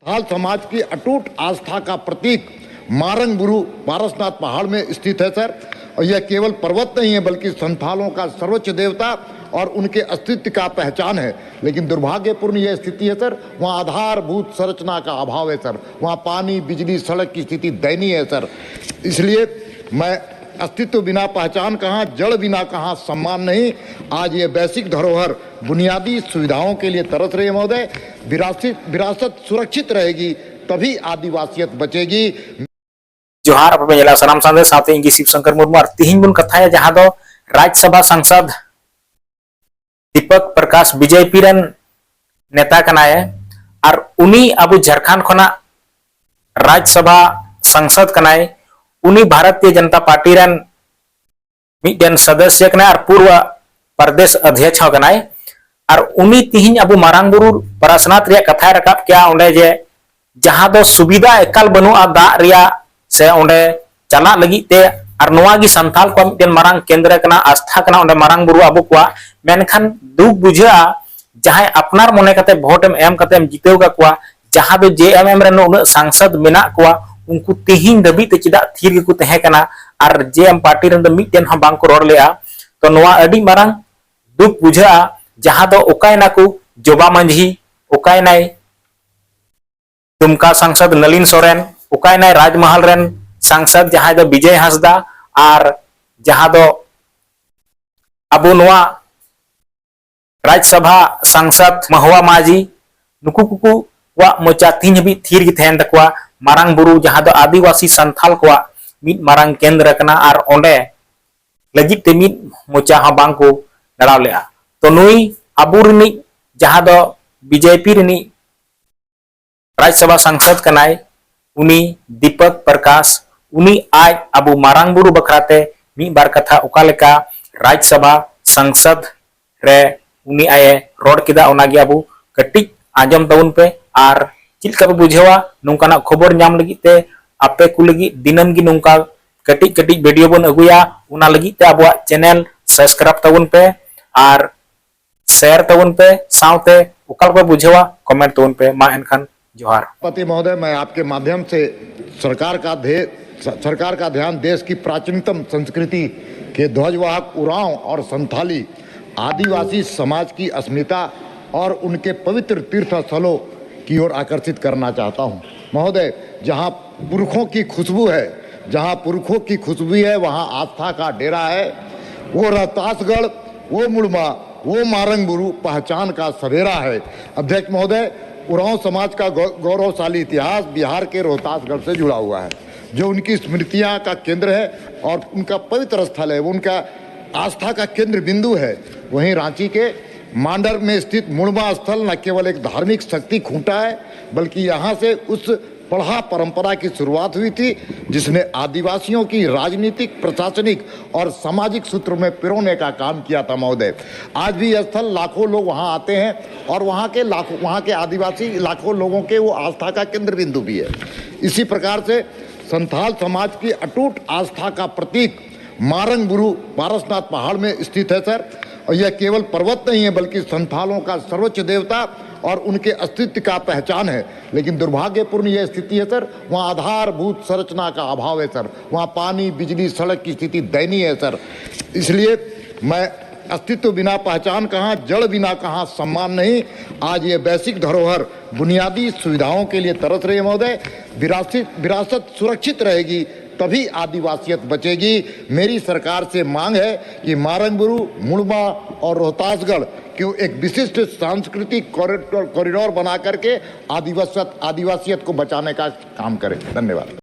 हाल समाज की अटूट आस्था का प्रतीक मारंगबुरु पारसनाथ पहाड़ में स्थित है सर। और यह केवल पर्वत नहीं है बल्कि संथालों का सर्वोच्च देवता और उनके अस्तित्व का पहचान है। लेकिन दुर्भाग्यपूर्ण यह स्थिति है सर, वहाँ आधारभूत संरचना का अभाव है सर। वहाँ पानी, बिजली, सड़क की स्थिति दयनीय है सर। इसलिए मैं अस्तित्व बिना पहचान कहाँ, जड़ बिना कहाँ सम्मान नहीं। आज ये वैश्विक धरोहर बुनियादी सुविधाओं के लिए तरस रही है महोदय। विरासत सुरक्षित रहेगी तभी आदिवासियत बचेगी। जोहार अपने जिला सलाम सांदे साथे इंगी शिव शंकर मुर्मू और तिहिन बुन कथाया जहां दो राज्यसभा सांसद दीपक प्रकाश बीजेपी रन नेता कनाए और उनी अब झारखंड खना राज्यसभा सांसद कनाए उनी भारतीय जनता पार्टी रन मिडन सदस्य कनाए और पूर्व प्रदेश अध्यक्ष कनाए और उनी तिहिन अब मारंगबुरु पारसनाथ रे कथा रकाब क्या ओंडे जे जहां दो सुविधा एकाल बनुआ दा रिया से ओंडे चला लगी ते और नोआ गी संथाल को मिडन मारंग केंद्र कना आस्था कना ओंडे मारंगबुरु अब को मेनखान दुख बुझा जहां अपनार मने कते वोट एम कते जीतेव का कुआ जहां दो जेएमएम रे उन सांसद मेना कुआ उनको तिहिन दबी ते चिदा थीर गे को तहे कना और जेएम पार्टी रे मिडन हम बांग को रोड लेआ तो नोआ अडी मारंग दुख बुझा जहां दो ओकायना को जोबा मंझी ओकायनाय दुमका सांसद नलिन सोरेन ओकायनाय राजमहल रेन सांसद जहां दो विजय हांसदा और जहां दो अब नोआ राज्यसभा सांसद महुआ माझी नुकु कुकु वा मोचा तीन हबी थीर गी थेन तकवा मारंगबुरु जहां दो आदिवासी संथाल को मिद मारंग केंद्र कना और ओंडे लगित ते मिद मोचा हा बांग को लड़ाव लेआ तो नुई अबुरनी जहां दो बीजेपी रनी राज्यसभा सांसद कनाय उनी दीपक प्रकाश उनी आज अबु मारंगबुरु बखराते मी बार कथा ओका लेका राज्यसभा सांसद रे उनी आए रोड किदा ओनागे अबु कटिक आंजम तउन पे और चिलका पे बुझेवा नोंकाना खबर नाम लगी ते आपे को लगी दिनम गी नोंका कटिक कटिक वीडियो बन अगुया उना लगी ते अबुआ चैनल सब्सक्राइब तउन पे और शेयर तउन पे साउते ओकाल पे बुझेवा कमेंट तउन पे मा एनखान जोहार। पति महोदय, मैं आपके माध्यम से सरकार का ध्यान देश की प्राचीनतम संस्कृति के ध्वजवाहक उरांव और संथाली आदिवासी समाज की अस्मिता और उनके पवित्र तीर्थ स्थलों की ओर आकर्षित करना चाहता हूं। महोदय, जहां पुरखों की खुशबू है वहां आस्था का डेरा है। वो रोहतासगढ़, वो मुड़मा, वो मारंगबुरु पहचान का सवेरा है। अध्यक्ष महोदय, उरांव समाज का गौरवशाली इतिहास बिहार के रोहतासगढ़ से जुड़ा हुआ है, जो उनकी स्मृतियां का केंद्र है और उनका पवित्र स्थल है, वो उनका आस्था का केंद्र बिंदु है। वहीं रांची के मांडर में स्थित मुड़मा स्थल न केवल एक धार्मिक शक्ति खूंटा है बल्कि यहाँ से उस पढ़ा परंपरा की शुरुआत हुई थी जिसने आदिवासियों की राजनीतिक, प्रशासनिक और सामाजिक सूत्र में पिरोने का काम किया था। महोदय, आज भी यह स्थल लाखों लोग वहां आते हैं और वहां के आदिवासी लाखों लोगों के वो आस्था का केंद्र बिंदु भी है। इसी प्रकार से संथाल समाज की अटूट आस्था का प्रतीक मारंगबुरु पारसनाथ पहाड़ में स्थित है सर। और यह केवल पर्वत नहीं है बल्कि संथालों का सर्वोच्च देवता और उनके अस्तित्व का पहचान है। लेकिन दुर्भाग्यपूर्ण यह स्थिति है सर, वहाँ आधारभूत संरचना का अभाव है सर। वहाँ पानी, बिजली, सड़क की स्थिति दयनीय है सर। इसलिए मैं अस्तित्व बिना पहचान कहाँ, जड़ बिना कहाँ सम्मान नहीं। आज ये वैश्विक धरोहर बुनियादी सुविधाओं के लिए तरस रही है महोदय। विरासत सुरक्षित रहेगी तभी आदिवासियत बचेगी। मेरी सरकार से मांग है कि मारंगबुरु, मुड़मा और रोहतासगढ़ क्यों एक विशिष्ट सांस्कृतिक कॉरिडोर बना करके आदिवासियत को बचाने का काम करें। धन्यवाद।